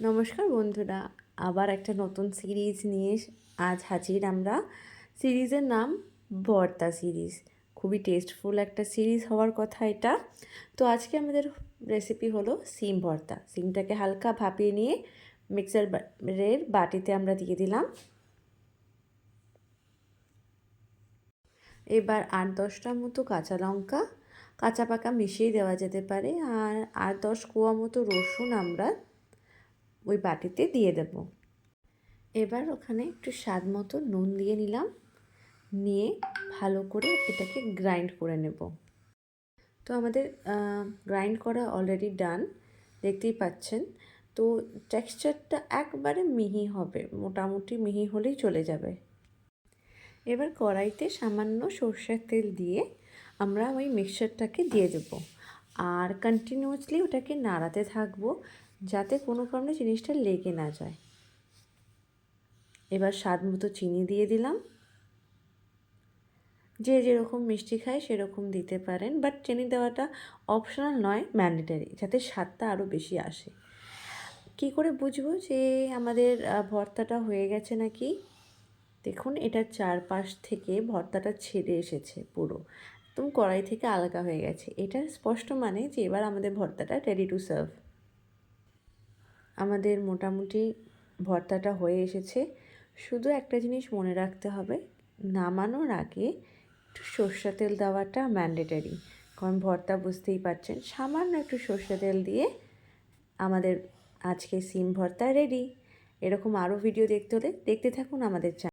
নমস্কার বন্ধুরা, আবার একটা নতুন সিরিজ নিয়ে আজ হাজির আমরা। সিরিজের নাম ভর্তা সিরিজ। খুবই টেস্টফুল একটা সিরিজ হওয়ার কথা এটা। তো আজকে আমাদের রেসিপি হলো সিম ভর্তা। সিমটাকে হালকা ভাপিয়ে নিয়ে মিক্সারের বাটিতে আমরা দিয়ে দিলাম। এবার 8-10টার মতো কাঁচা লঙ্কা কাঁচা পাকা মিশিয়ে দেওয়া যেতে পারে, আর 8-10 কোয়া মতো রসুন আমরা ওই বাটিতে দিয়ে দেব। এবার ওখানে একটু স্বাদ মতো নুন দিয়ে নিলাম, নিয়ে ভালো করে এটাকে গ্রাইন্ড করে নেব। তো আমাদের গ্রাইন্ড করা অলরেডি ডান, দেখতেই পাচ্ছেন। তো টেক্সচারটা একবারে মিহি হবে, মোটামুটি মিহি হলেই চলে যাবে। এবার কড়াইতে সামান্য সর্ষের তেল দিয়ে আমরা ওই মিক্সচারটাকে দিয়ে দেব, আর কন্টিনিউয়াসলি ওটাকে নাড়াতে থাকবো যাতে কোনো কারণে জিনিসটা লেগে না যায়। এবার স্বাদ মতো চিনি দিয়ে দিলাম। যে যেরকম মিষ্টি খায় সেরকম দিতে পারেন, বাট চিনি দেওয়াটা অপশনাল নয়, ম্যান্ডেটারি, যাতে স্বাদটা আরও বেশি আসে। কি করে বুঝবো যে আমাদের ভর্তাটা হয়ে গেছে নাকি? দেখুন, এটার চারপাশ থেকে ভর্তাটা ছেড়ে এসেছে, পুরো একদম কড়াই থেকে আলগা হয়ে গেছে। এটা স্পষ্ট মানে যে এবার আমাদের ভর্তাটা রেডি টু সার্ভ। আমাদের মোটামুটি ভর্তাটা হয়ে এসেছে। শুধু একটা জিনিস মনে রাখতে হবে, নামানোর আগে একটু সর্ষে তেল দেওয়াটা ম্যান্ডেটারি, কারণ ভর্তা বুঝতেই পারছেন। সামান্য একটু সর্ষে তেল দিয়ে আমাদের আজকে সিম ভর্তা রেডি। এরকম আরও ভিডিও দেখতে হলে দেখতে থাকুন আমাদের চ্যানেল।